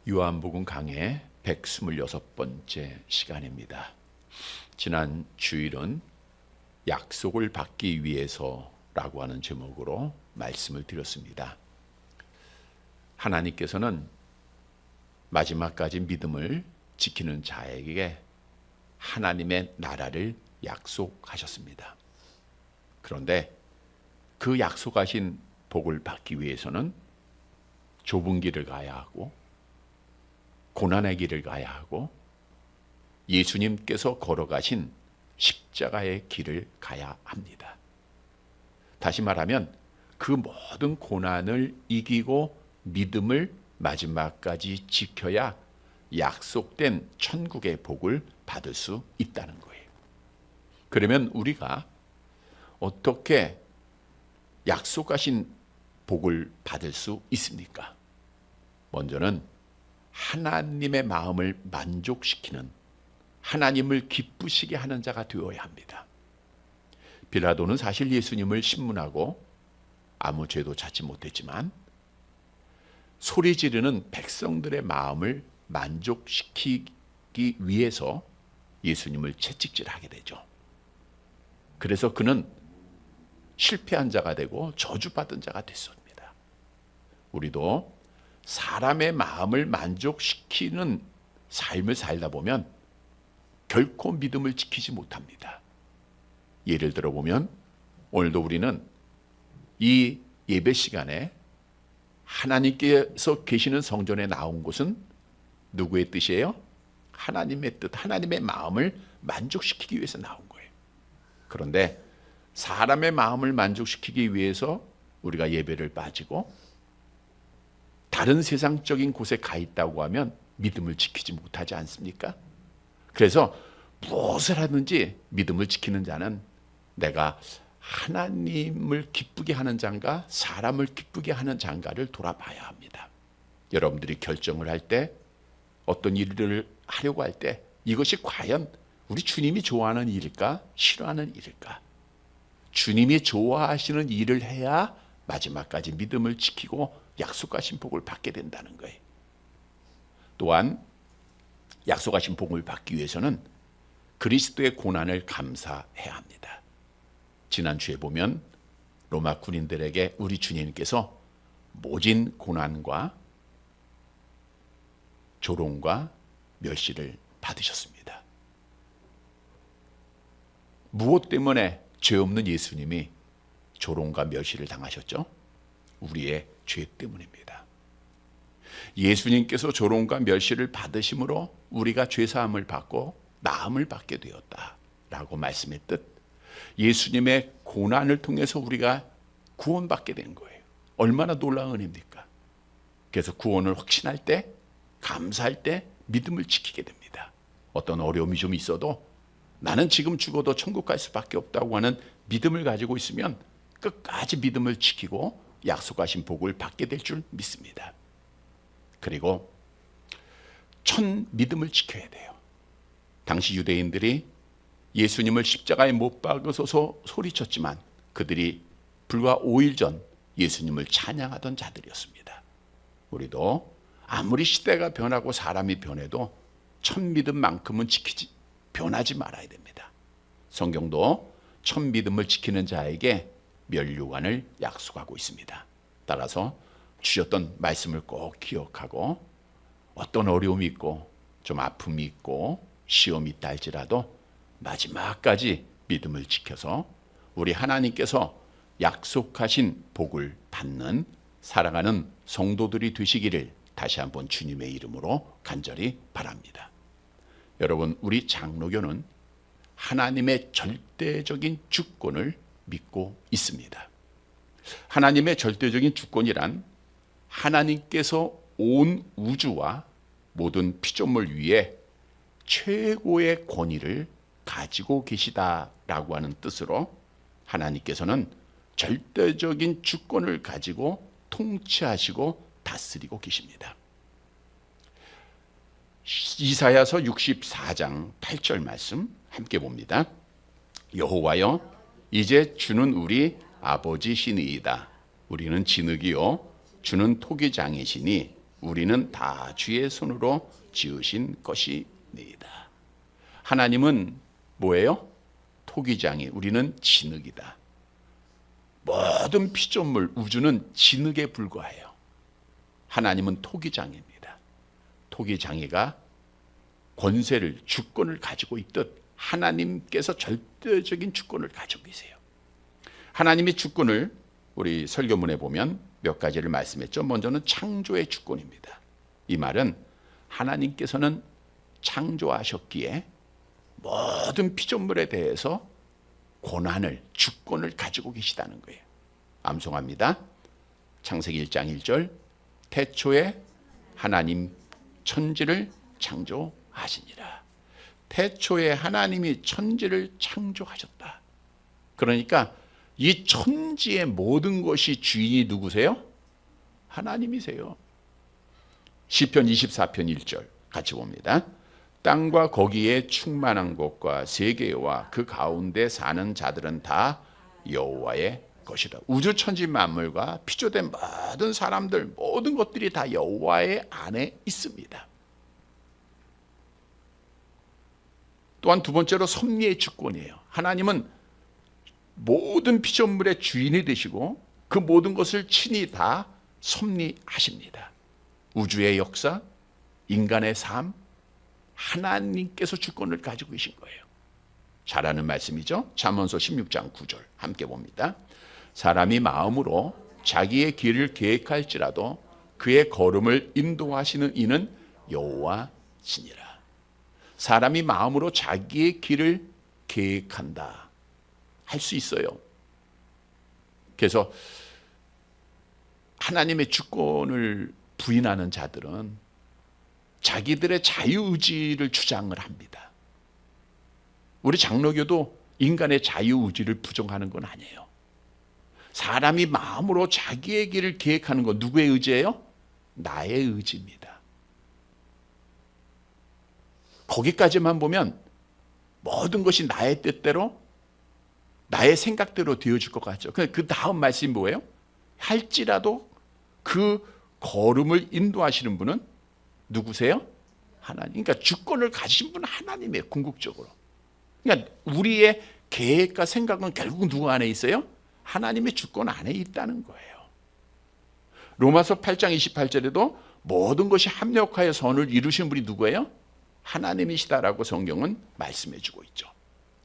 요한복음 강해 126번째 시간입니다. 지난 주일은 약속을 받기 위해서라고 하는 제목으로 말씀을 드렸습니다. 하나님께서는 마지막까지 믿음을 지키는 자에게 하나님의 나라를 약속하셨습니다. 그런데 그 약속하신 복을 받기 위해서는 좁은 길을 가야 하고 고난의 길을 가야 하고 예수님께서 걸어가신 십자가의 길을 가야 합니다. 다시 말하면 그 모든 고난을 이기고 믿음을 마지막까지 지켜야 약속된 천국의 복을 받을 수 있다는 거예요. 그러면 우리가 어떻게 약속하신 복을 받을 수 있습니까? 먼저는 하나님의 마음을 만족시키는, 하나님을 기쁘시게 하는 자가 되어야 합니다. 빌라도는 사실 예수님을 신문하고 아무 죄도 찾지 못했지만 소리 지르는 백성들의 마음을 만족시키기 위해서 예수님을 채찍질하게 되죠. 그래서 그는 실패한 자가 되고 저주받은 자가 됐습니다. 우리도 사람의 마음을 만족시키는 삶을 살다 보면 결코 믿음을 지키지 못합니다. 예를 들어 보면 오늘도 우리는 이 예배 시간에 하나님께서 계시는 성전에 나온 곳은 누구의 뜻이에요? 하나님의 뜻, 하나님의 마음을 만족시키기 위해서 나온 거예요. 그런데 사람의 마음을 만족시키기 위해서 우리가 예배를 빠지고 다른 세상적인 곳에 가 있다고 하면 믿음을 지키지 못하지 않습니까? 그래서 무엇을 하든지 믿음을 지키는 자는 내가 하나님을 기쁘게 하는 자인가 사람을 기쁘게 하는 자인가를 돌아봐야 합니다. 여러분들이 결정을 할 때 어떤 일을 하려고 할 때 이것이 과연 우리 주님이 좋아하는 일일까 싫어하는 일일까? 주님이 좋아하시는 일을 해야 마지막까지 믿음을 지키고 약속하신 복을 받게 된다는 거예요. 또한 약속하신 복을 받기 위해서는 그리스도의 고난을 감사해야 합니다. 지난주에 보면 로마 군인들에게 우리 주님께서 모진 고난과 조롱과 멸시를 받으셨습니다. 무엇 때문에 죄 없는 예수님이 조롱과 멸시를 당하셨죠? 우리의 죄 때문입니다. 예수님께서 조롱과 멸시를 받으심으로 우리가 죄사함을 받고 나음을 받게 되었다라고 말씀했듯 예수님의 고난을 통해서 우리가 구원받게 된 거예요. 얼마나 놀라운 은혜입니까? 그래서 구원을 확신할 때, 감사할 때 믿음을 지키게 됩니다. 어떤 어려움이 좀 있어도 나는 지금 죽어도 천국 갈 수밖에 없다고 하는 믿음을 가지고 있으면 끝까지 믿음을 지키고 약속하신 복을 받게 될 줄 믿습니다. 그리고 믿음을 지켜야 돼요. 당시 유대인들이 예수님을 십자가에 못 박으소서 소리쳤지만 그들이 불과 5일 전 예수님을 찬양하던 자들이었습니다. 우리도 아무리 시대가 변하고 사람이 변해도 믿음만큼은 변하지 말아야 됩니다. 성경도 믿음을 지키는 자에게 면류관을 약속하고 있습니다. 따라서 주셨던 말씀을 꼭 기억하고 어떤 어려움이 있고 좀 아픔이 있고 시험이 있다 할지라도 마지막까지 믿음을 지켜서 우리 하나님께서 약속하신 복을 받는 살아가는 성도들이 되시기를 다시 한번 주님의 이름으로 간절히 바랍니다. 여러분, 우리 장로교는 하나님의 절대적인 주권을 믿고 있습니다. 하나님의 절대적인 주권이란 하나님께서 온 우주와 모든 피조물 위에 최고의 권위를 가지고 계시다라고 하는 뜻으로 하나님께서는 절대적인 주권을 가지고 통치하시고 다스리고 계십니다. 이사야서 64장 8절 말씀 함께 봅니다. 여호와여, 이제 주는 우리 아버지시니이다. 우리는 진흙이요 주는 토기장이시니 우리는 다 주의 손으로 지으신 것이니이다. 하나님은 뭐예요? 토기장이, 우리는 진흙이다. 모든 피조물, 우주는 진흙에 불과해요. 하나님은 토기장입니다. 토기장이가 권세를, 주권을 가지고 있듯 하나님께서 절대적인 주권을 가지고 계세요. 하나님의 주권을 우리 설교문에 보면 몇 가지를 말씀했죠. 먼저는 창조의 주권입니다. 이 말은 하나님께서는 창조하셨기에 모든 피조물에 대해서 권한을, 주권을 가지고 계시다는 거예요. 암송합니다. 창세기 1장 1절, 태초에 하나님 천지를 창조하시니라. 태초에 하나님이 천지를 창조하셨다. 그러니까 이 천지의 모든 것이 주인이 누구세요? 하나님이세요. 시편 24편 1절 같이 봅니다. 땅과 거기에 충만한 것과 세계와 그 가운데 사는 자들은 다 여호와의 것이다. 우주 천지 만물과 피조된 모든 사람들, 모든 것들이 다 여호와의 안에 있습니다. 또한 두 번째로 섭리의 주권이에요. 하나님은 모든 피조물의 주인이 되시고 그 모든 것을 친히 다 섭리하십니다. 우주의 역사, 인간의 삶, 하나님께서 주권을 가지고 계신 거예요. 잘하는 말씀이죠. 잠언서 16장 9절 함께 봅니다. 사람이 마음으로 자기의 길을 계획할지라도 그의 걸음을 인도하시는 이는 여호와시니라. 사람이 마음으로 자기의 길을 계획한다. 할 수 있어요. 그래서 하나님의 주권을 부인하는 자들은 자기들의 자유의지를 주장을 합니다. 우리 장로교도 인간의 자유의지를 부정하는 건 아니에요. 사람이 마음으로 자기의 길을 계획하는 건 누구의 의지예요? 나의 의지입니다. 거기까지만 보면 모든 것이 나의 뜻대로, 나의 생각대로 되어질 것 같죠. 그 다음 말씀이 뭐예요? 할지라도 그 걸음을 인도하시는 분은 누구세요? 하나님. 그러니까 주권을 가지신 분은 하나님이에요. 궁극적으로. 그러니까 우리의 계획과 생각은 결국 누구 안에 있어요? 하나님의 주권 안에 있다는 거예요. 로마서 8장 28절에도 모든 것이 합력하여 선을 이루신 분이 누구예요? 하나님이시다라고 성경은 말씀해 주고 있죠.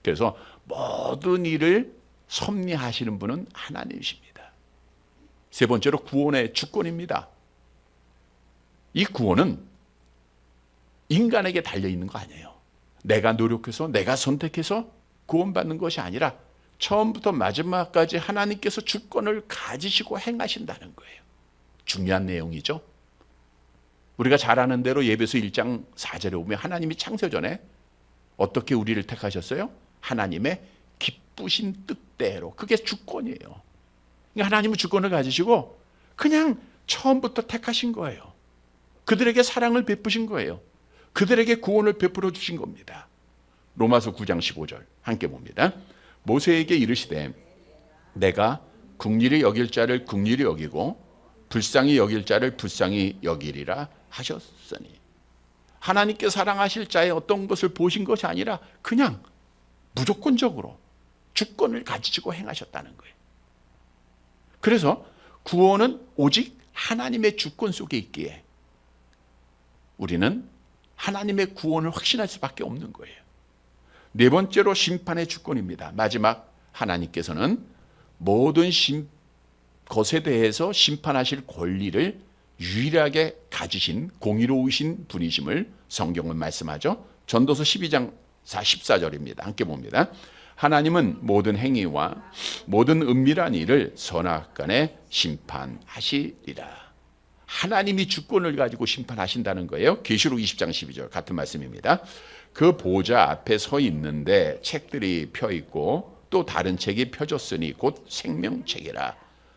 그래서 모든 일을 섭리하시는 분은 하나님이십니다. 세 번째로 구원의 주권입니다. 이 구원은 인간에게 달려있는 거 아니에요. 내가 노력해서, 내가 선택해서 구원받는 것이 아니라 처음부터 마지막까지 하나님께서 주권을 가지시고 행하신다는 거예요. 중요한 내용이죠. 우리가 잘 아는 대로 예배서 1장 4절에 보면 하나님이 창세전에 어떻게 우리를 택하셨어요? 하나님의 기쁘신 뜻대로. 그게 주권이에요. 그러니까 하나님은 주권을 가지시고 그냥 처음부터 택하신 거예요. 그들에게 사랑을 베푸신 거예요. 그들에게 구원을 베풀어 주신 겁니다. 로마서 9장 15절 함께 봅니다. 모세에게 이르시되 내가 긍휼히 여길 자를 긍휼히 여기고 불쌍히 여길 자를 불쌍히 여기리라 하셨으니, 하나님께 사랑하실 자의 어떤 것을 보신 것이 아니라 그냥 무조건적으로 주권을 가지시고 행하셨다는 거예요. 그래서 구원은 오직 하나님의 주권 속에 있기에 우리는 하나님의 구원을 확신할 수밖에 없는 거예요. 네 번째로 심판의 주권입니다. 마지막, 하나님께서는 모든 것에 대해서 심판하실 권리를 유일하게 가지신 공의로우신 분이심을 성경은 말씀하죠. 전도서 12장 14절입니다. 함께 봅니다. 하나님은 모든 행위와 모든 은밀한 일을 선악간에 심판하시리라. 하나님이 주권을 가지고 심판하신다는 거예요. 계시록 20장 12절 같은 말씀입니다. 그 보좌 앞에 서 있는데 책들이 펴 있고 또 다른 책이 펴졌으니 곧 생명책이라.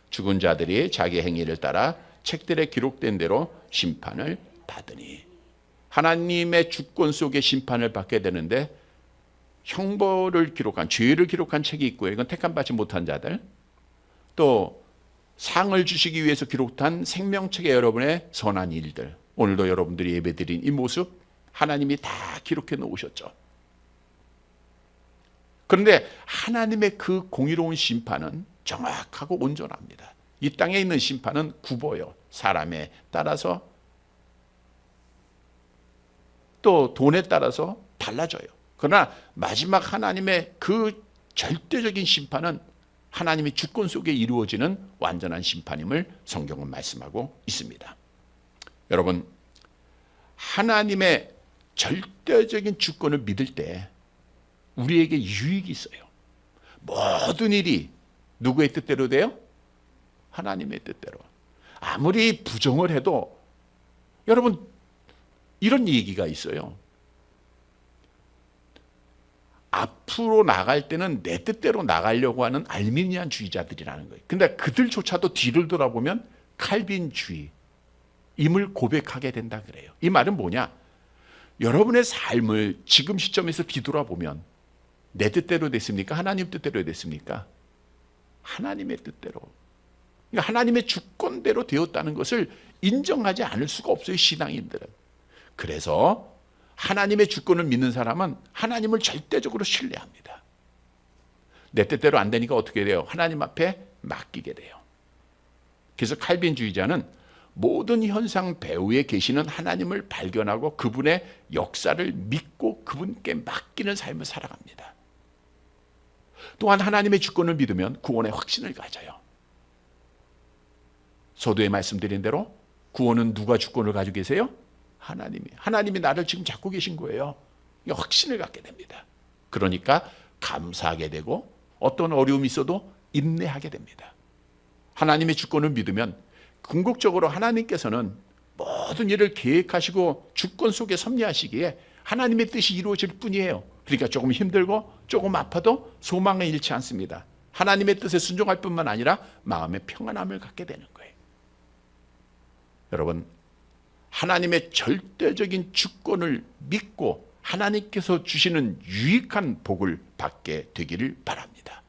죽은 자들이 자기 행위를 따라 책들에 기록된 대로 심판을 받으니. 하나님의 주권 속에 심판을 받게 되는데 형벌을 기록한, 죄를 기록한 책이 있고요. 이건 택함받지 못한 자들, 또 상을 주시기 위해서 기록한 생명책의 여러분의 선한 일들, 오늘도 여러분들이 예배드린 이 모습 하나님이 다 기록해 놓으셨죠. 그런데 하나님의 그 공의로운 심판은 정확하고 온전합니다. 이 땅에 있는 심판은 굽어요. 사람에 따라서 또 돈에 따라서 달라져요. 그러나 마지막 하나님의 그 절대적인 심판은 하나님의 주권 속에 이루어지는 완전한 심판임을 성경은 말씀하고 있습니다. 여러분, 하나님의 절대적인 주권을 믿을 때 우리에게 유익이 있어요. 모든 일이 누구의 뜻대로 돼요? 하나님의 뜻대로. 아무리 부정을 해도 여러분 이런 얘기가 있어요. 앞으로 나갈 때는 내 뜻대로 나가려고 하는 알미니안주의자들이라는 거예요. 근데 그들조차도 뒤를 돌아보면 칼빈주의 임을 고백하게 된다 그래요. 이 말은 뭐냐? 여러분의 삶을 지금 시점에서 뒤돌아보면 내 뜻대로 됐습니까? 하나님 뜻대로 됐습니까? 하나님의 뜻대로. 그러니까 하나님의 주권대로 되었다는 것을 인정하지 않을 수가 없어요, 신앙인들은. 그래서 하나님의 주권을 믿는 사람은 하나님을 절대적으로 신뢰합니다. 내 뜻대로 안 되니까 어떻게 돼요? 하나님 앞에 맡기게 돼요. 그래서 칼빈주의자는 모든 현상 배후에 계시는 하나님을 발견하고 그분의 역사를 믿고 그분께 맡기는 삶을 살아갑니다. 또한 하나님의 주권을 믿으면 구원의 확신을 가져요. 서두에 말씀드린 대로 구원은 누가 주권을 가지고 계세요? 하나님이 나를 지금 잡고 계신 거예요. 확신을 갖게 됩니다. 그러니까 감사하게 되고 어떤 어려움이 있어도 인내하게 됩니다. 하나님의 주권을 믿으면 궁극적으로 하나님께서는 모든 일을 계획하시고 주권 속에 섭리하시기에 하나님의 뜻이 이루어질 뿐이에요. 그러니까 조금 힘들고 조금 아파도 소망을 잃지 않습니다. 하나님의 뜻에 순종할 뿐만 아니라 마음의 평안함을 갖게 되는 거예요. 여러분, 하나님의 절대적인 주권을 믿고 하나님께서 주시는 유익한 복을 받게 되기를 바랍니다.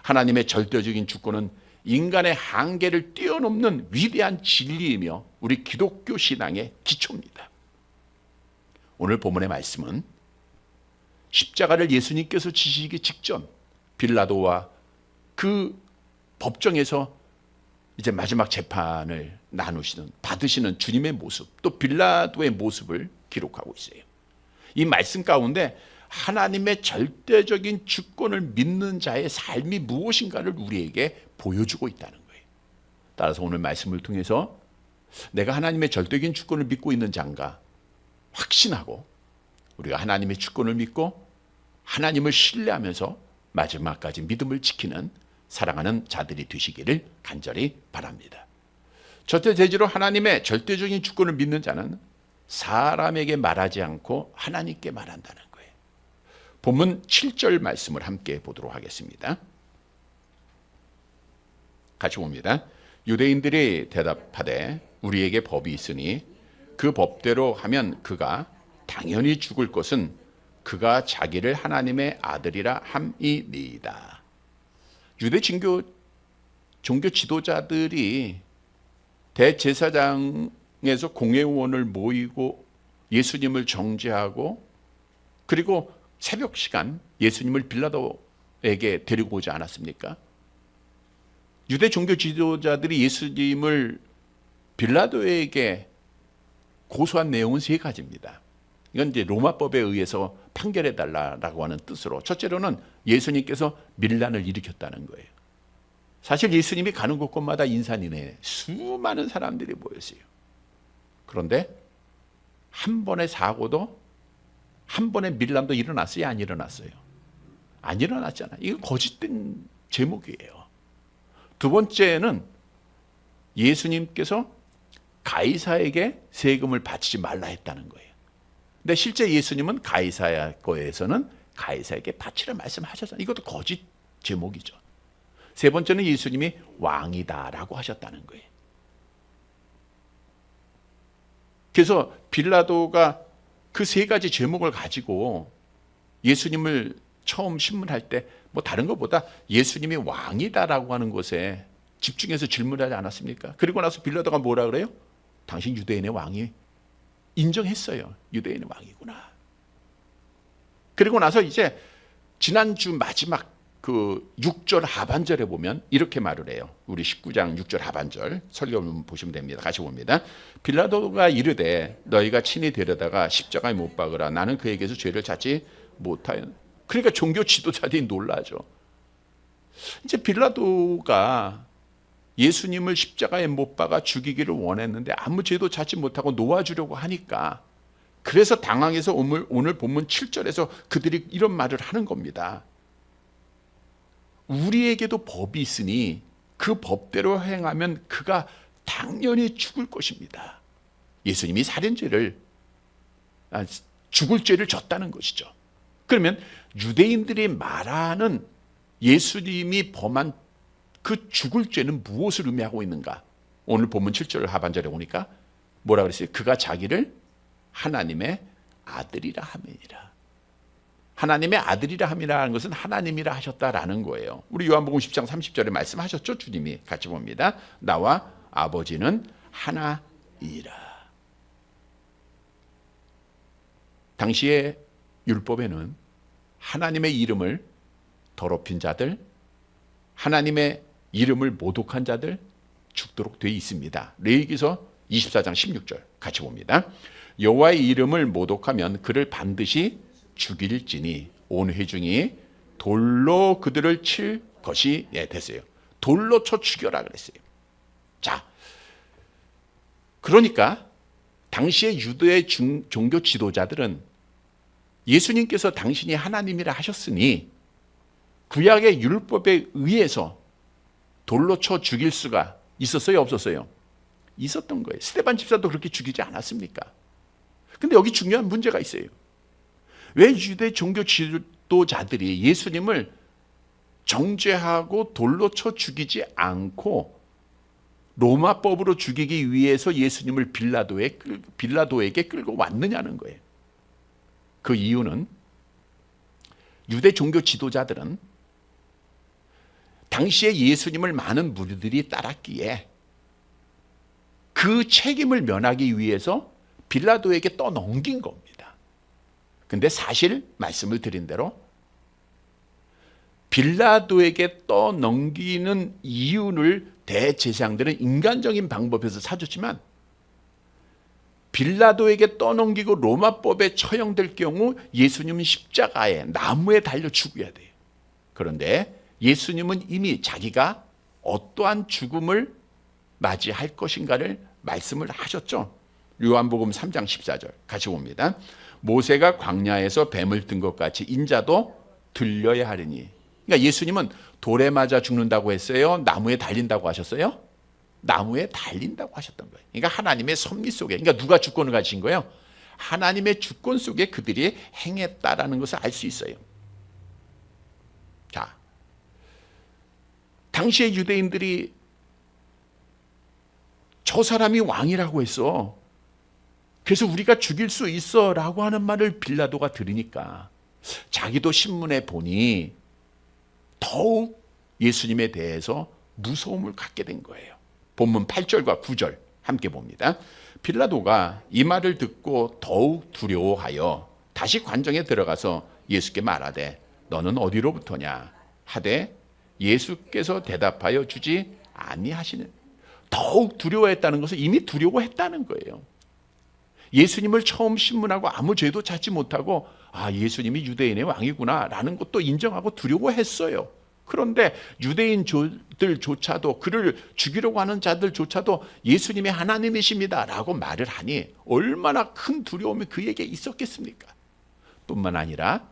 하나님의 절대적인 주권은 인간의 한계를 뛰어넘는 위대한 진리이며 우리 기독교 신앙의 기초입니다. 오늘 본문의 말씀은 십자가를 예수님께서 지시기 직전 빌라도와 그 법정에서 이제 마지막 재판을 받으시는 주님의 모습, 또 빌라도의 모습을 기록하고 있어요. 이 말씀 가운데 하나님의 절대적인 주권을 믿는 자의 삶이 무엇인가를 우리에게 보여주고 있다는 거예요. 따라서 오늘 말씀을 통해서 내가 하나님의 절대적인 주권을 믿고 있는 자인가 확신하고 우리가 하나님의 주권을 믿고 하나님을 신뢰하면서 마지막까지 믿음을 지키는 사랑하는 자들이 되시기를 간절히 바랍니다. 첫째 대지로 하나님의 절대적인 주권을 믿는 자는 사람에게 말하지 않고 하나님께 말한다는 거예요. 본문 7절 말씀을 함께 보도록 하겠습니다. 같이 봅니다. 유대인들이 대답하되 우리에게 법이 있으니 그 법대로 하면 그가 당연히 죽을 것은 그가 자기를 하나님의 아들이라 함이니이다. 유대 종교 지도자들이 대제사장에서 공회의원을 모이고 예수님을 정죄하고 그리고 새벽 시간 예수님을 빌라도에게 데리고 오지 않았습니까? 유대 종교 지도자들이 예수님을 빌라도에게 고소한 내용은 세 가지입니다. 이건 이제 로마법에 의해서 판결해달라고 하는 뜻으로 첫째로는 예수님께서 밀란을 일으켰다는 거예요. 사실 예수님이 가는 곳곳마다 인산인해 수많은 사람들이 모였어요. 그런데 한 번의 사고도 한 번의 밀란도 일어났어요? 안 일어났어요? 안 일어났잖아요. 이거 거짓된 제목이에요. 두 번째는 예수님께서 가이사에게 세금을 바치지 말라 했다는 거예요. 근데 실제 예수님은 가이사야 거에서는 가이사에게 바치라 말씀하셨잖아요. 이것도 거짓 제목이죠. 세 번째는 예수님이 왕이다라고 하셨다는 거예요. 그래서 빌라도가 그 세 가지 제목을 가지고 예수님을 처음 신문할 때 뭐 다른 것보다 예수님이 왕이다라고 하는 것에 집중해서 질문하지 않았습니까? 그리고 나서 빌라도가 뭐라 그래요? 당신 유대인의 왕이 인정했어요. 유대인의 왕이구나. 그리고 나서 이제 지난주 마지막 그 6절 하반절에 보면 이렇게 말을 해요. 우리 19장 6절 하반절 설교 보시면 됩니다. 같이 봅니다. 빌라도가 이르되 너희가 친히 데려다가 십자가에 못 박으라. 나는 그에게서 죄를 찾지 못하여. 그러니까 종교 지도자들이 놀라죠. 이제 빌라도가 예수님을 십자가에 못 박아 죽이기를 원했는데 아무 죄도 찾지 못하고 놓아주려고 하니까, 그래서 당황해서 오늘 본문 7절에서 그들이 이런 말을 하는 겁니다. 우리에게도 법이 있으니 그 법대로 행하면 그가 당연히 죽을 것입니다. 예수님이 살인죄를 죽을 죄를 졌다는 것이죠. 그러면 유대인들이 말하는 예수님이 범한 그 죽을 죄는 무엇을 의미하고 있는가? 오늘 본문 7절 하반절에 오니까 뭐라 그랬어요? 그가 자기를 하나님의 아들이라 함이니라. 하나님의 아들이라 함이라는 것은 하나님이라 하셨다라는 거예요. 우리 요한복음 10장 30절에 말씀하셨죠. 주님이 같이 봅니다. 나와 아버지는 하나이라. 당시의 율법에는 하나님의 이름을 더럽힌 자들, 하나님의 이름을 모독한 자들 죽도록 되어 있습니다. 레위기서 24장 16절 같이 봅니다. 여호와의 이름을 모독하면 그를 반드시 죽일지니 온 회중이 돌로 그들을 칠 것이 됐어요. 돌로 쳐 죽여라 그랬어요. 자, 그러니까 당시의 유대의 종교 지도자들은 예수님께서 당신이 하나님이라 하셨으니 구약의 율법에 의해서 돌로 쳐 죽일 수가 있었어요, 없었어요? 있었던 거예요. 스데반 집사도 그렇게 죽이지 않았습니까? 근데 여기 중요한 문제가 있어요. 왜 유대 종교 지도자들이 예수님을 정죄하고 돌로 쳐 죽이지 않고 로마법으로 죽이기 위해서 예수님을 빌라도에게 끌고 왔느냐는 거예요. 그 이유는 유대 종교 지도자들은 당시에 예수님을 많은 무리들이 따랐기에 그 책임을 면하기 위해서 빌라도에게 떠넘긴 겁니다. 근데 사실 말씀을 드린 대로 빌라도에게 떠넘기는 이유를 대제사장들은 인간적인 방법에서 찾았지만 빌라도에게 떠넘기고 로마법에 처형될 경우 예수님은 십자가에 나무에 달려 죽어야 돼요. 그런데 예수님은 이미 자기가 어떠한 죽음을 맞이할 것인가를 말씀을 하셨죠. 요한복음 3장 14절 같이 봅니다. 모세가 광야에서 뱀을 든 것 같이 인자도 들려야 하리니. 그러니까 예수님은 돌에 맞아 죽는다고 했어요? 나무에 달린다고 하셨어요? 나무에 달린다고 하셨던 거예요. 그러니까 하나님의 섭리 속에, 그러니까 누가 주권을 가진 거예요? 하나님의 주권 속에 그들이 행했다라는 것을 알 수 있어요. 자, 당시의 유대인들이 저 사람이 왕이라고 했어. 그래서 우리가 죽일 수 있어 라고 하는 말을 빌라도가 들으니까 자기도 신문에 보니 더욱 예수님에 대해서 무서움을 갖게 된 거예요. 본문 8절과 9절 함께 봅니다. 빌라도가 이 말을 듣고 더욱 두려워하여 다시 관정에 들어가서 예수께 말하되 너는 어디로부터냐 하되 예수께서 대답하여 주지 아니하시는. 더욱 두려워했다는 것은 이미 두려워했다는 거예요. 예수님을 처음 신문하고 아무 죄도 찾지 못하고 예수님이 유대인의 왕이구나 라는 것도 인정하고 두려워했어요. 그런데 유대인들조차도 그를 죽이려고 하는 자들조차도 예수님이 하나님이십니다 라고 말을 하니 얼마나 큰 두려움이 그에게 있었겠습니까? 뿐만 아니라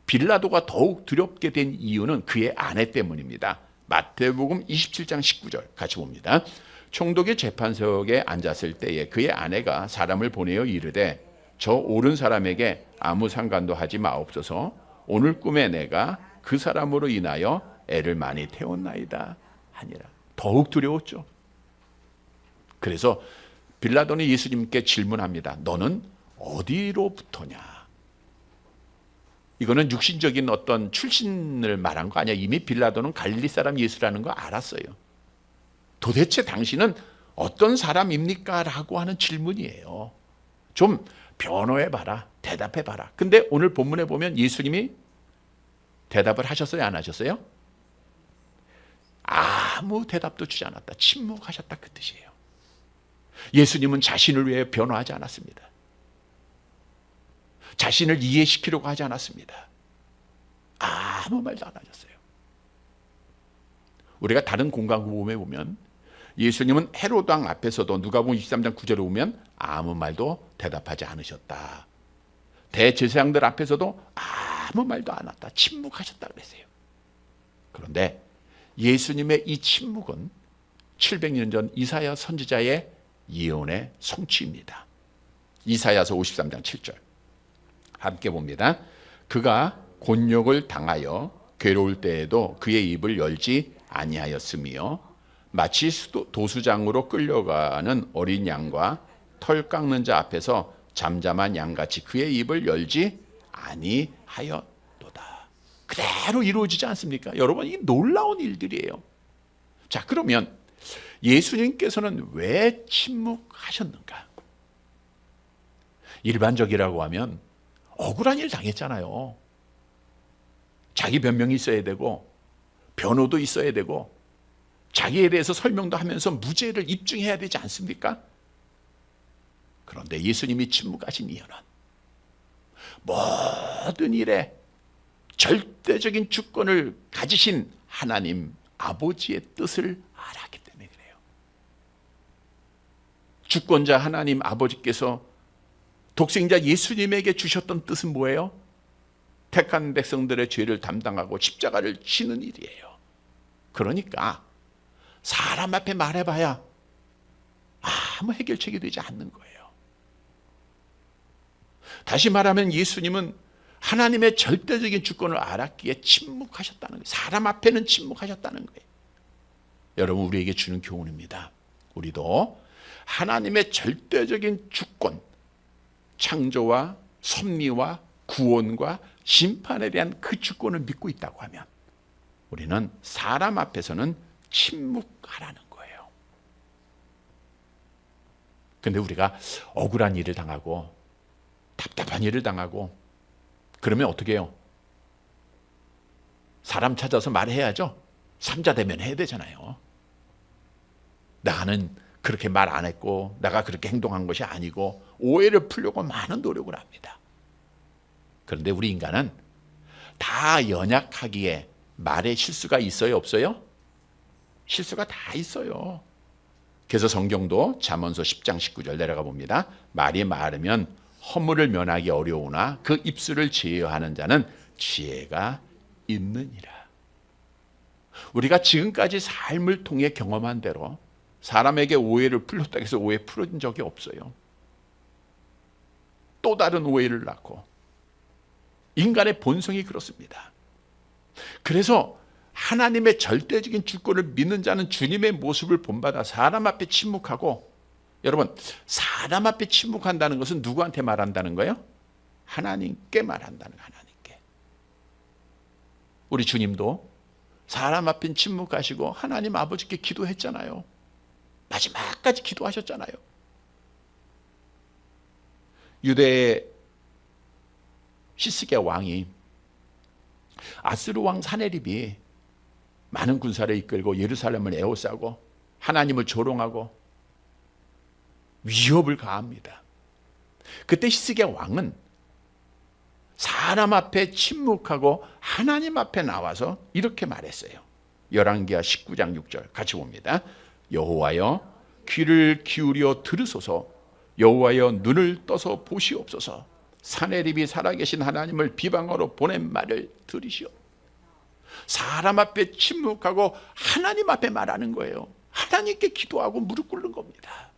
빌라도가 더욱 두렵게 된 이유는 그의 아내 때문입니다. 마태복음 27장 19절 같이 봅니다. 총독이 재판석에 앉았을 때에 그의 아내가 사람을 보내어 이르되 저 옳은 사람에게 아무 상관도 하지 마옵소서. 오늘 꿈에 내가 그 사람으로 인하여 애를 많이 태웠나이다 하니라. 더욱 두려웠죠. 그래서 빌라도는 예수님께 질문합니다. 너는 어디로부터냐? 이거는 육신적인 어떤 출신을 말한 거 아니야. 이미 빌라도는 갈릴리 사람 예수라는 거 알았어요. 도대체 당신은 어떤 사람입니까? 라고 하는 질문이에요. 좀 변호해봐라. 대답해봐라. 근데 오늘 본문에 보면 예수님이 대답을 하셨어요? 안 하셨어요? 아무 대답도 주지 않았다. 침묵하셨다. 그 뜻이에요. 예수님은 자신을 위해 변호하지 않았습니다. 자신을 이해시키려고 하지 않았습니다. 아무 말도 안 하셨어요. 우리가 다른 공간구범에 보면 예수님은 헤로드 왕 앞에서도 누가복음 23장 9절에 보면 아무 말도 대답하지 않으셨다. 대제사장들 앞에서도 아무 말도 안 했다. 침묵하셨다 그랬어요. 그런데 예수님의 이 침묵은 700년 전 이사야 선지자의 예언의 성취입니다. 이사야서 53장 7절 함께 봅니다. 그가 곤욕을 당하여 괴로울 때에도 그의 입을 열지 아니하였으며 마치 도수장으로 끌려가는 어린 양과 털 깎는 자 앞에서 잠잠한 양같이 그의 입을 열지 아니하였도다. 그대로 이루어지지 않습니까? 여러분, 이 놀라운 일들이에요. 자, 그러면 예수님께서는 왜 침묵하셨는가? 일반적이라고 하면 억울한 일 당했잖아요. 자기 변명이 있어야 되고 변호도 있어야 되고 자기에 대해서 설명도 하면서 무죄를 입증해야 되지 않습니까? 그런데 예수님이 침묵하신 이유는 모든 일에 절대적인 주권을 가지신 하나님 아버지의 뜻을 알았기 때문에 그래요. 주권자 하나님 아버지께서 독생자 예수님에게 주셨던 뜻은 뭐예요? 택한 백성들의 죄를 담당하고 십자가를 지는 일이에요. 그러니까 사람 앞에 말해봐야 아무 해결책이 되지 않는 거예요. 다시 말하면 예수님은 하나님의 절대적인 주권을 알았기에 침묵하셨다는 거예요. 사람 앞에는 침묵하셨다는 거예요. 여러분, 우리에게 주는 교훈입니다. 우리도 하나님의 절대적인 주권, 창조와 섭리와 구원과 심판에 대한 그 주권을 믿고 있다고 하면 우리는 사람 앞에서는 침묵하라는 거예요. 근데 우리가 억울한 일을 당하고 답답한 일을 당하고 그러면 어떻게 해요? 사람 찾아서 말해야죠. 삼자대면 해야 되잖아요. 나는 그렇게 말 안 했고 내가 그렇게 행동한 것이 아니고 오해를 풀려고 많은 노력을 합니다. 그런데 우리 인간은 다 연약하기에 말에 실수가 있어요, 없어요? 실수가 다 있어요. 그래서 성경도 잠언서 10장 19절 내려가 봅니다. 말이 많으면 허물을 면하기 어려우나 그 입술을 제어하는 자는 지혜가 있느니라. 우리가 지금까지 삶을 통해 경험한 대로 사람에게 오해를 풀렸다고 해서 오해 풀어진 적이 없어요. 또 다른 오해를 낳고 인간의 본성이 그렇습니다. 그래서 하나님의 절대적인 주권을 믿는 자는 주님의 모습을 본받아 사람 앞에 침묵하고, 여러분, 사람 앞에 침묵한다는 것은 누구한테 말한다는 거예요? 하나님께 말한다는 거예요. 하나님께. 우리 주님도 사람 앞엔 침묵하시고 하나님 아버지께 기도했잖아요. 마지막까지 기도하셨잖아요. 유대의 히스기야 왕이 아스루 왕 사네립이 많은 군사를 이끌고 예루살렘을 에워싸고 하나님을 조롱하고 위협을 가합니다. 그때 히스기야 왕은 사람 앞에 침묵하고 하나님 앞에 나와서 이렇게 말했어요. 열왕기하 19장 6절 같이 봅니다. 여호와여, 귀를 기울여 들으소서. 여호와여, 눈을 떠서 보시옵소서. 사네립이 살아계신 하나님을 비방하러 보낸 말을 들으시오. 사람 앞에 침묵하고 하나님 앞에 말하는 거예요. 하나님께 기도하고 무릎 꿇는 겁니다.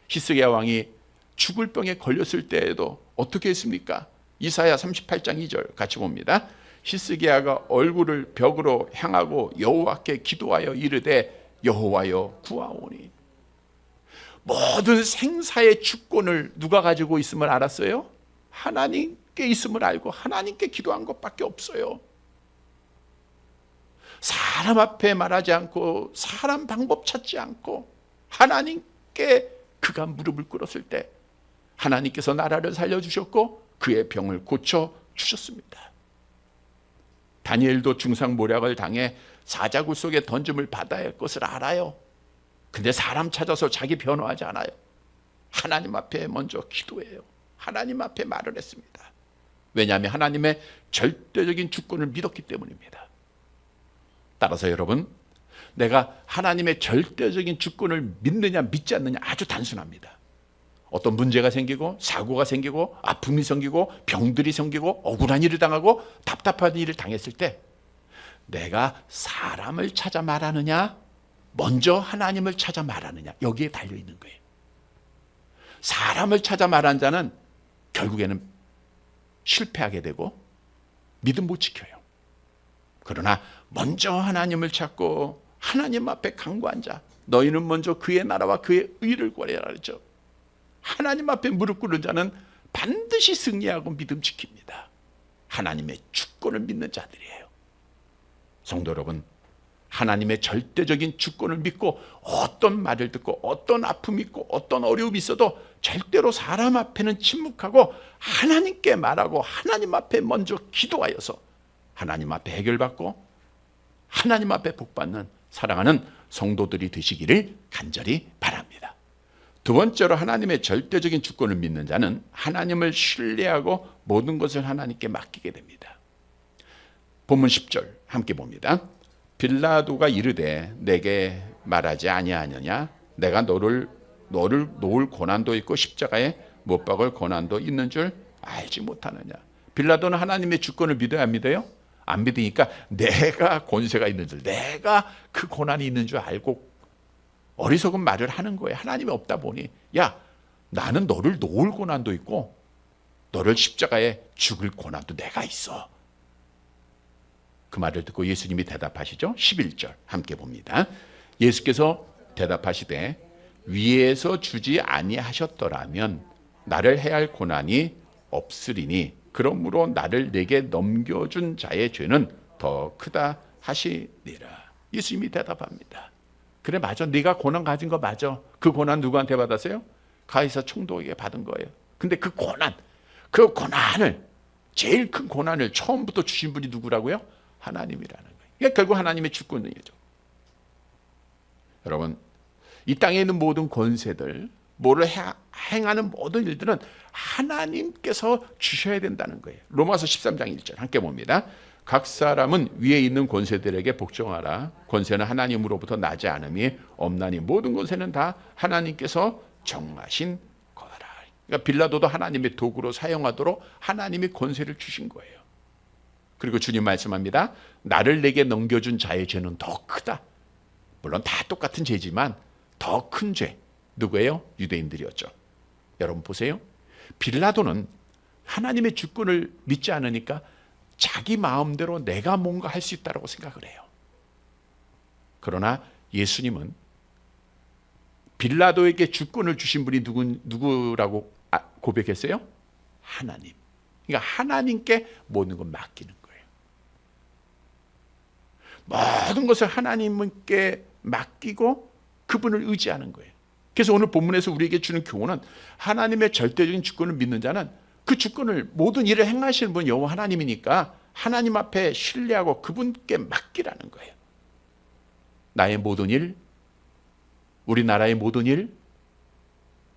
히스기야 왕이 죽을 병에 걸렸을 때에도 어떻게 했습니까? 이사야 38장 2절 같이 봅니다. 히스기야가 얼굴을 벽으로 향하고 여호와께 기도하여 이르되 여호와여 구하오니. 모든 생사의 주권을 누가 가지고 있음을 알았어요? 하나님께 있음을 알고 하나님께 기도한 것밖에 없어요. 사람 앞에 말하지 않고 사람 방법 찾지 않고 하나님께 그가 무릎을 꿇었을 때 하나님께서 나라를 살려주셨고 그의 병을 고쳐주셨습니다. 다니엘도 중상모략을 당해 사자굴 속에 던짐을 받아야 할 것을 알아요. 근데 사람 찾아서 자기 변호하지 않아요. 하나님 앞에 먼저 기도해요. 하나님 앞에 말을 했습니다. 왜냐하면 하나님의 절대적인 주권을 믿었기 때문입니다. 따라서 여러분, 내가 하나님의 절대적인 주권을 믿느냐 믿지 않느냐 아주 단순합니다. 어떤 문제가 생기고 사고가 생기고 아픔이 생기고 병들이 생기고 억울한 일을 당하고 답답한 일을 당했을 때 내가 사람을 찾아 말하느냐 먼저 하나님을 찾아 말하느냐 여기에 달려있는 거예요. 사람을 찾아 말한 자는 결국에는 실패하게 되고 믿음 못 지켜요. 그러나 먼저 하나님을 찾고 하나님 앞에 간구한 자, 너희는 먼저 그의 나라와 그의 의를 구하라 그랬죠. 하나님 앞에 무릎 꿇는 자는 반드시 승리하고 믿음 지킵니다. 하나님의 주권을 믿는 자들이에요. 성도 여러분, 하나님의 절대적인 주권을 믿고 어떤 말을 듣고 어떤 아픔이 있고 어떤 어려움이 있어도 절대로 사람 앞에는 침묵하고 하나님께 말하고 하나님 앞에 먼저 기도하여서 하나님 앞에 해결받고 하나님 앞에 복받는 사랑하는 성도들이 되시기를 간절히 바랍니다. 두 번째로 하나님의 절대적인 주권을 믿는 자는 하나님을 신뢰하고 모든 것을 하나님께 맡기게 됩니다. 본문 10절 함께 봅니다. 빌라도가 이르되 내게 말하지 아니하느냐 내가 너를 놓을 고난도 있고 십자가에 못 박을 고난도 있는 줄 알지 못하느냐. 빌라도는 하나님의 주권을 믿어야 안 믿어요? 안 믿으니까 내가 권세가 있는 줄, 내가 그 고난이 있는 줄 알고 어리석은 말을 하는 거예요. 하나님이 없다 보니 야 나는 너를 놓을 고난도 있고 너를 십자가에 죽을 고난도 내가 있어. 그 말을 듣고 예수님이 대답하시죠. 11절 함께 봅니다. 예수께서 대답하시되 위에서 주지 아니하셨더라면 나를 해할 고난이 없으리니 그러므로 나를 내게 넘겨준 자의 죄는 더 크다 하시니라. 예수님이 대답합니다. 그래 맞아, 네가 고난 가진 거 맞아. 그 고난 누구한테 받았어요? 가이사 총독에게 받은 거예요. 근데 그 고난을 제일 큰 고난을 처음부터 주신 분이 누구라고요? 하나님이라는 거예요. 그러니까 결국 하나님의 주권이죠. 여러분, 이 땅에 있는 모든 권세들, 뭐를 행하는 모든 일들은 하나님께서 주셔야 된다는 거예요. 로마서 13장 1절 함께 봅니다. 각 사람은 위에 있는 권세들에게 복종하라. 권세는 하나님으로부터 나지 않음이 없나니 모든 권세는 다 하나님께서 정하신 거라. 그러니까 빌라도도 하나님의 도구로 사용하도록 하나님이 권세를 주신 거예요. 그리고 주님 말씀합니다. 나를 내게 넘겨준 자의 죄는 더 크다. 물론 다 똑같은 죄지만 더 큰 죄. 누구예요? 유대인들이었죠. 여러분 보세요. 빌라도는 하나님의 주권을 믿지 않으니까 자기 마음대로 내가 뭔가 할 수 있다고 생각을 해요. 그러나 예수님은 빌라도에게 주권을 주신 분이 누구라고 고백했어요? 하나님. 그러니까 하나님께 모든 걸 맡기는 거예요. 모든 것을 하나님께 맡기고 그분을 의지하는 거예요. 그래서 오늘 본문에서 우리에게 주는 교훈은 하나님의 절대적인 주권을 믿는 자는 그 주권을 모든 일을 행하시는 분 여호와 하나님이니까 하나님 앞에 신뢰하고 그분께 맡기라는 거예요. 나의 모든 일, 우리나라의 모든 일,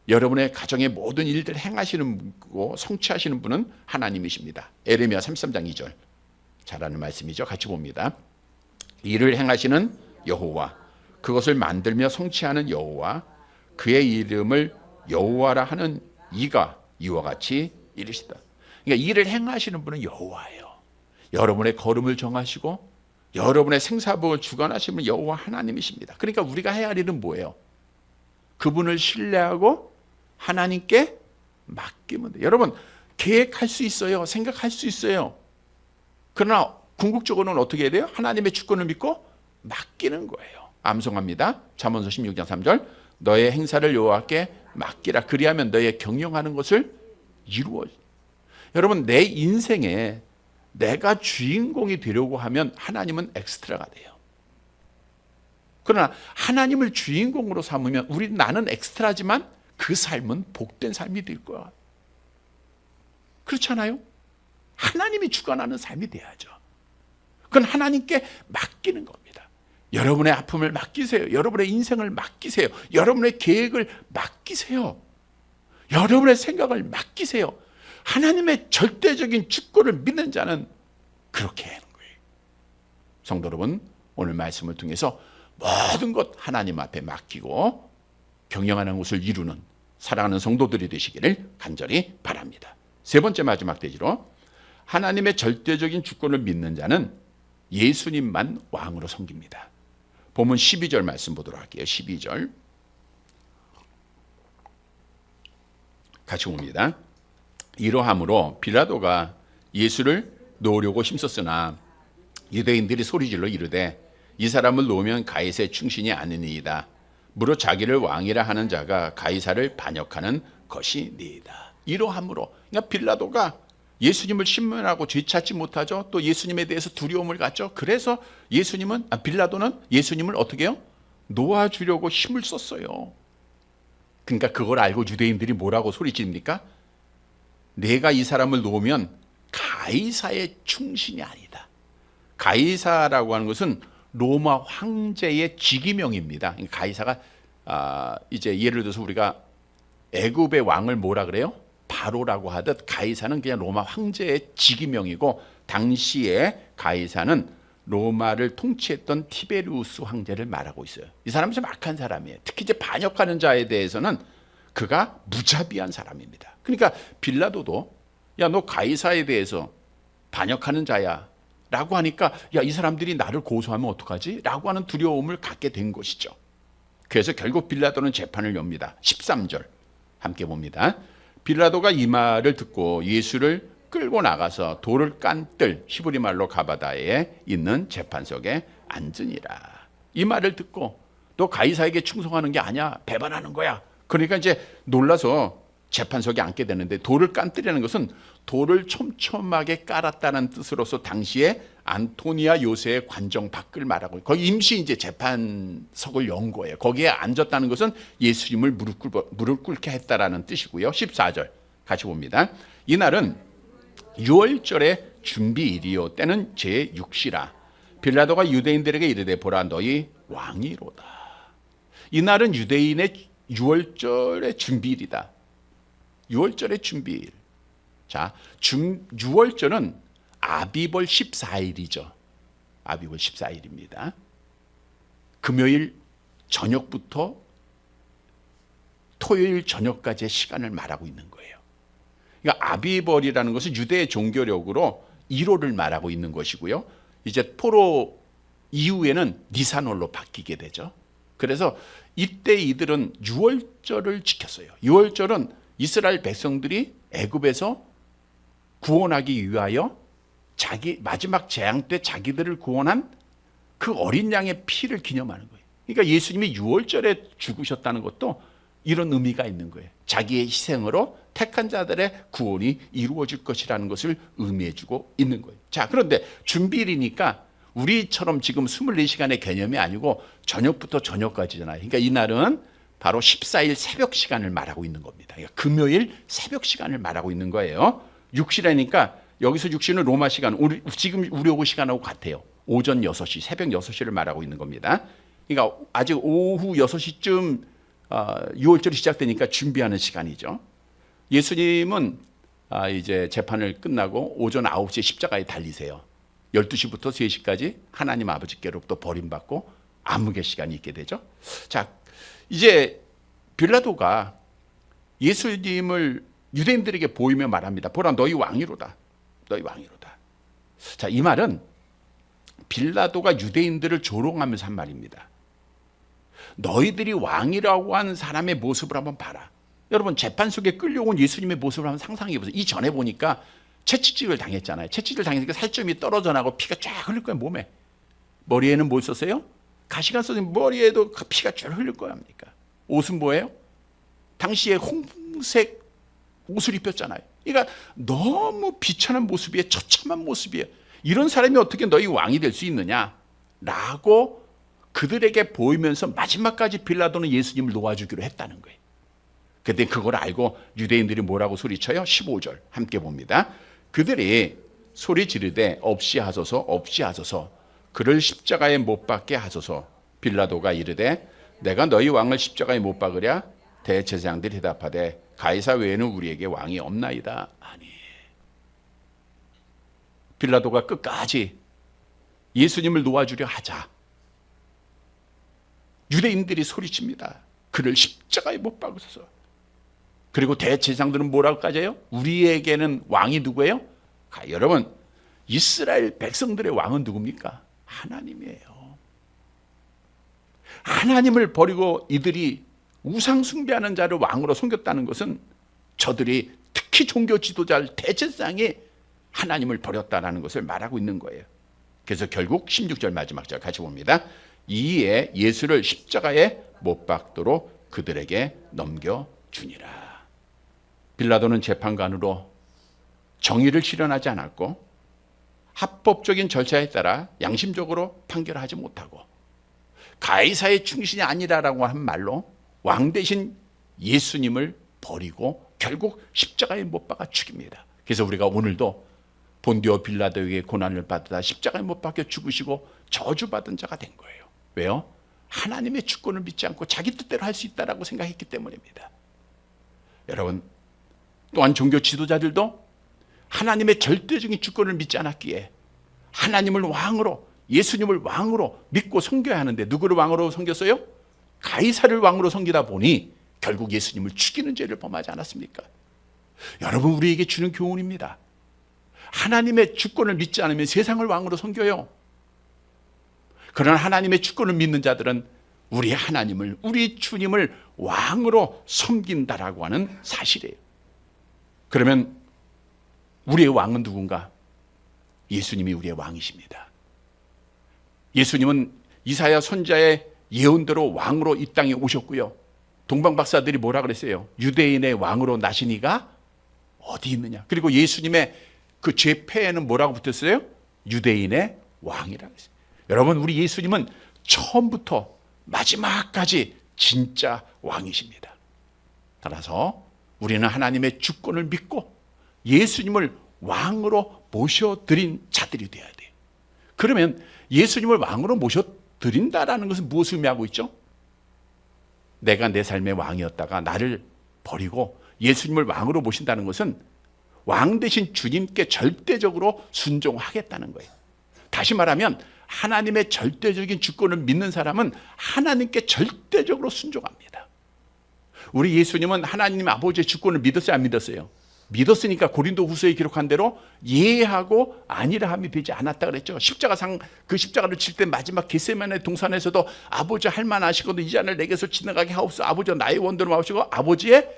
여러분의 가정의 모든 일들 행하시는 분이고 성취하시는 분은 하나님이십니다. 에레미야 33장 2절 잘 아는 말씀이죠. 같이 봅니다. 일을 행하시는 여호와, 그것을 만들며 성취하는 여호와, 그의 이름을 여호와라 하는 이가 이와 같이 이르시다. 그러니까 일을 행하시는 분은 여호와예요. 여러분의 걸음을 정하시고 여러분의 생사복을 주관하시는 여호와 하나님이십니다. 그러니까 우리가 해야 할 일은 뭐예요? 그분을 신뢰하고 하나님께 맡기면 돼요. 여러분 계획할 수 있어요. 생각할 수 있어요. 그러나 궁극적으로는 어떻게 해야 돼요? 하나님의 주권을 믿고 맡기는 거예요. 암송합니다. 잠언서 16장 3절 너의 행사를 여호와께 맡기라. 그리하면 너의 경영하는 것을 이루어. 여러분 내 인생에 내가 주인공이 되려고 하면 하나님은 엑스트라가 돼요. 그러나 하나님을 주인공으로 삼으면 나는 엑스트라지만 그 삶은 복된 삶이 될 거야. 그렇잖아요? 하나님이 주관하는 삶이 돼야죠. 그건 하나님께 맡기는 겁니다. 여러분의 아픔을 맡기세요. 여러분의 인생을 맡기세요. 여러분의 계획을 맡기세요. 여러분의 생각을 맡기세요. 하나님의 절대적인 주권을 믿는 자는 그렇게 하는 거예요. 성도 여러분, 오늘 말씀을 통해서 모든 것 하나님 앞에 맡기고 경영하는 것을 이루는 사랑하는 성도들이 되시기를 간절히 바랍니다. 세 번째 마지막 대지로 하나님의 절대적인 주권을 믿는 자는 예수님만 왕으로 섬깁니다. 본문 12절 말씀 보도록 할게요. 12절 같이 봅니다. 이러함으로 빌라도가 예수를 놓으려고 힘썼으나 유대인들이 소리질러 이르되 이 사람을 놓으면 가이사의 충신이 아니니이다. 무릇 자기를 왕이라 하는 자가 가이사를 반역하는 것이니이다. 이러함으로, 그러니까 빌라도가 예수님을 신문하고 죄찾지 못하죠. 또 예수님에 대해서 두려움을 갖죠. 그래서 빌라도는 예수님을 어떻게 해요? 놓아주려고 힘을 썼어요. 그러니까 그걸 알고 유대인들이 뭐라고 소리칩니까? 내가 이 사람을 놓으면 가이사의 충신이 아니다. 가이사라고 하는 것은 로마 황제의 직위명입니다. 가이사가 이제 예를 들어서 우리가 애굽의 왕을 뭐라 그래요? 바로라고 하듯 가이사는 그냥 로마 황제의 직위명이고, 당시에 가이사는 로마를 통치했던 티베리우스 황제를 말하고 있어요. 이 사람은 좀 악한 사람이에요. 특히 이제 반역하는 자에 대해서는 그가 무자비한 사람입니다. 그러니까 빌라도도 야, 너 가이사에 대해서 반역하는 자야 라고 하니까 야, 이 사람들이 나를 고소하면 어떡하지? 라고 하는 두려움을 갖게 된 것이죠. 그래서 결국 빌라도는 재판을 엽니다. 13절 함께 봅니다. 빌라도가 이 말을 듣고 예수를 끌고 나가서 돌을 깐 뜰 히브리 말로 가바다에 있는 재판석에 앉으니라. 이 말을 듣고 너 가이사에게 충성하는 게 아니야, 배반하는 거야. 그러니까 이제 놀라서 재판석에 앉게 되는데, 돌을 깐뜨리는 것은 돌을 촘촘하게 깔았다는 뜻으로서 당시에 안토니아 요새의 관정 밖을 말하고, 거기 임시 이제 재판석을 연 거예요. 거기에 앉았다는 것은 예수님을 무릎 꿇게 했다라는 뜻이고요. 14절 같이 봅니다. 이날은 유월절의 준비일이요 때는 제6시라. 빌라도가 유대인들에게 이르되 보라 너희 왕이로다. 이날은 유대인의 유월절의 준비일이다. 유월절의 준비일. 자, 6월절은 아비벌 14일이죠. 아비벌 14일입니다. 금요일 저녁부터 토요일 저녁까지의 시간을 말하고 있는 거예요. 그러니까 아비벌이라는 것은 유대 종교력으로 1호를 말하고 있는 것이고요. 이제 포로 이후에는 니산월로 바뀌게 되죠. 그래서 이때 이들은 유월절을 지켰어요. 유월절은 이스라엘 백성들이 애굽에서 구원하기 위하여 자기 마지막 재앙 때 자기들을 구원한 그 어린 양의 피를 기념하는 거예요. 그러니까 예수님이 유월절에 죽으셨다는 것도 이런 의미가 있는 거예요. 자기의 희생으로 택한 자들의 구원이 이루어질 것이라는 것을 의미해주고 있는 거예요. 자, 그런데 준비일이니까 우리처럼 지금 24시간의 개념이 아니고 저녁부터 저녁까지잖아요. 그러니까 이날은 바로 14일 새벽 시간을 말하고 있는 겁니다. 그러니까 금요일 새벽 시간을 말하고 있는 거예요. 6시라니까 여기서 6시는 로마 시간, 지금 우리 오후 시간하고 같아요. 오전 6시, 새벽 6시를 말하고 있는 겁니다. 그러니까 아직 오후 6시쯤 6월절이 시작되니까 준비하는 시간이죠. 예수님은 이제 재판을 끝나고 오전 9시에 십자가에 달리세요. 12시부터 3시까지 하나님 아버지께로부터 버림받고 암흑의 시간이 있게 되죠. 자, 이제 빌라도가 예수님을 유대인들에게 보이며 말합니다. 보라 너희 왕이로다. 너희 왕이로다. 자, 이 말은 빌라도가 유대인들을 조롱하면서 한 말입니다. 너희들이 왕이라고 하는 사람의 모습을 한번 봐라. 여러분 재판 속에 끌려온 예수님의 모습을 한번 상상해 보세요. 이전에 보니까 채찍질을 당했잖아요. 채찍질 당했으니까 살점이 떨어져 나고 피가 쫙 흘릴 거예요. 몸에. 머리에는 뭘 썼어요? 가시관 썼으면 머리에도 피가 쫙 흘릴 거야 합니까? 옷은 뭐예요? 당시에 홍색 옷을 입혔잖아요. 그러니까 너무 비천한 모습이에요. 처참한 모습이에요. 이런 사람이 어떻게 너희 왕이 될 수 있느냐 라고 그들에게 보이면서 마지막까지 빌라도는 예수님을 놓아주기로 했다는 거예요. 그때 그걸 알고 유대인들이 뭐라고 소리쳐요? 15절 함께 봅니다. 그들이 소리 지르되 없이 하소서 없이 하소서 그를 십자가에 못 박게 하소서. 빌라도가 이르되 내가 너희 왕을 십자가에 못 박으랴? 대제사장들이 대답하되 가이사 외에는 우리에게 왕이 없나이다 하니. 빌라도가 끝까지 예수님을 놓아주려 하자 유대인들이 소리칩니다. 그를 십자가에 못 박으소서. 그리고 대제사장들은 뭐라고까지 해요? 우리에게는 왕이 누구예요? 여러분, 이스라엘 백성들의 왕은 누굽니까? 하나님이에요. 하나님을 버리고 이들이 우상 숭배하는 자를 왕으로 섬겼다는 것은 저들이 특히 종교 지도자 대제사장이 하나님을 버렸다는 것을 말하고 있는 거예요. 그래서 결국 16절 마지막 절 같이 봅니다. 이에 예수를 십자가에 못 박도록 그들에게 넘겨주니라. 빌라도는 재판관으로 정의를 실현하지 않았고 합법적인 절차에 따라 양심적으로 판결하지 못하고 가이사의 충신이 아니라라고 한 말로 왕 대신 예수님을 버리고 결국 십자가에 못 박아 죽입니다. 그래서 우리가 오늘도 본디오 빌라도에게 고난을 받으다 십자가에 못 박혀 죽으시고 저주받은 자가 된 거예요. 왜요? 하나님의 주권을 믿지 않고 자기 뜻대로 할 수 있다라고 생각했기 때문입니다. 여러분, 또한 종교 지도자들도 하나님의 절대적인 주권을 믿지 않았기에 하나님을 왕으로, 예수님을 왕으로 믿고 섬겨야 하는데 누구를 왕으로 섬겼어요? 가이사를 왕으로 섬기다 보니 결국 예수님을 죽이는 죄를 범하지 않았습니까? 여러분, 우리에게 주는 교훈입니다. 하나님의 주권을 믿지 않으면 세상을 왕으로 섬겨요. 그러나 하나님의 주권을 믿는 자들은 우리 하나님을, 우리 주님을 왕으로 섬긴다라고 하는 사실이에요. 그러면 우리의 왕은 누군가? 예수님이 우리의 왕이십니다. 예수님은 이사야 선지자의 예언대로 왕으로 이 땅에 오셨고요. 동방박사들이 뭐라 그랬어요? 유대인의 왕으로 나시니가 어디 있느냐? 그리고 예수님의 그 죄패에는 뭐라고 붙었어요? 유대인의 왕이라고 했어요. 여러분, 우리 예수님은 처음부터 마지막까지 진짜 왕이십니다. 따라서 우리는 하나님의 주권을 믿고 예수님을 왕으로 모셔드린 자들이 되어야 돼요. 그러면 예수님을 왕으로 모셔드린다라는 것은 무엇을 의미하고 있죠? 내가 내 삶의 왕이었다가 나를 버리고 예수님을 왕으로 모신다는 것은 왕 대신 주님께 절대적으로 순종하겠다는 거예요. 다시 말하면 하나님의 절대적인 주권을 믿는 사람은 하나님께 절대적으로 순종합니다. 우리 예수님은 하나님 아버지의 주권을 믿었어요, 안 믿었어요? 믿었으니까 고린도후서에 기록한 대로 예하고 아니라함이 되지 않았다 그랬죠. 십자가상 그 십자가를 칠 때 마지막 겟세마네 동산에서도 아버지 할 만하시거든 이 잔을 내게서 지나가게 하옵소서. 아버지가 나의 원대로 마시고 아버지의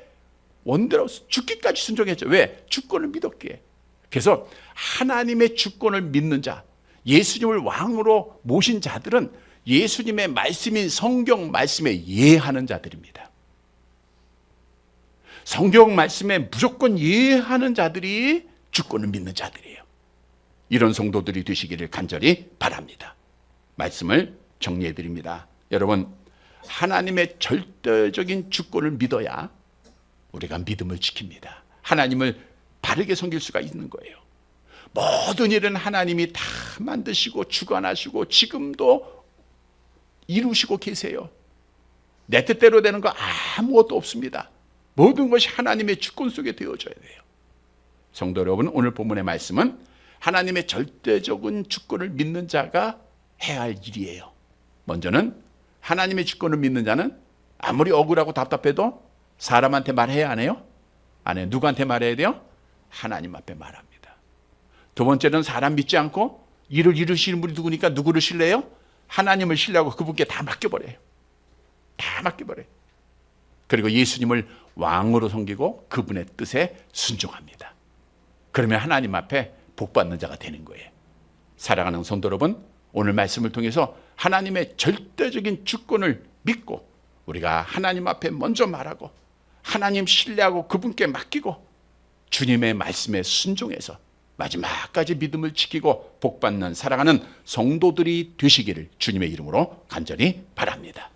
원대로 죽기까지 순종했죠. 왜? 주권을 믿었기에. 그래서 하나님의 주권을 믿는 자, 예수님을 왕으로 모신 자들은 예수님의 말씀인 성경 말씀에 예하는 자들입니다. 성경 말씀에 무조건 예하는 자들이 주권을 믿는 자들이에요. 이런 성도들이 되시기를 간절히 바랍니다. 말씀을 정리해 드립니다. 여러분, 하나님의 절대적인 주권을 믿어야 우리가 믿음을 지킵니다. 하나님을 바르게 섬길 수가 있는 거예요. 모든 일은 하나님이 다 만드시고 주관하시고 지금도 이루시고 계세요. 내 뜻대로 되는 거 아무것도 없습니다. 모든 것이 하나님의 주권 속에 되어져야 돼요. 성도 여러분, 오늘 본문의 말씀은 하나님의 절대적인 주권을 믿는 자가 해야 할 일이에요. 먼저는 하나님의 주권을 믿는 자는 아무리 억울하고 답답해도 사람한테 말해야 안 해요? 안 해요. 누구한테 말해야 돼요? 하나님 앞에 말합니다. 두 번째는 사람 믿지 않고 일을 이루시는 분이 누구니까 누구를 신뢰해요? 하나님을 신뢰하고 그분께 다 맡겨버려요. 다 맡겨버려요. 그리고 예수님을 왕으로 섬기고 그분의 뜻에 순종합니다. 그러면 하나님 앞에 복받는 자가 되는 거예요. 사랑하는 성도 여러분, 오늘 말씀을 통해서 하나님의 절대적인 주권을 믿고 우리가 하나님 앞에 먼저 말하고 하나님 신뢰하고 그분께 맡기고 주님의 말씀에 순종해서 마지막까지 믿음을 지키고 복받는 사랑하는 성도들이 되시기를 주님의 이름으로 간절히 바랍니다.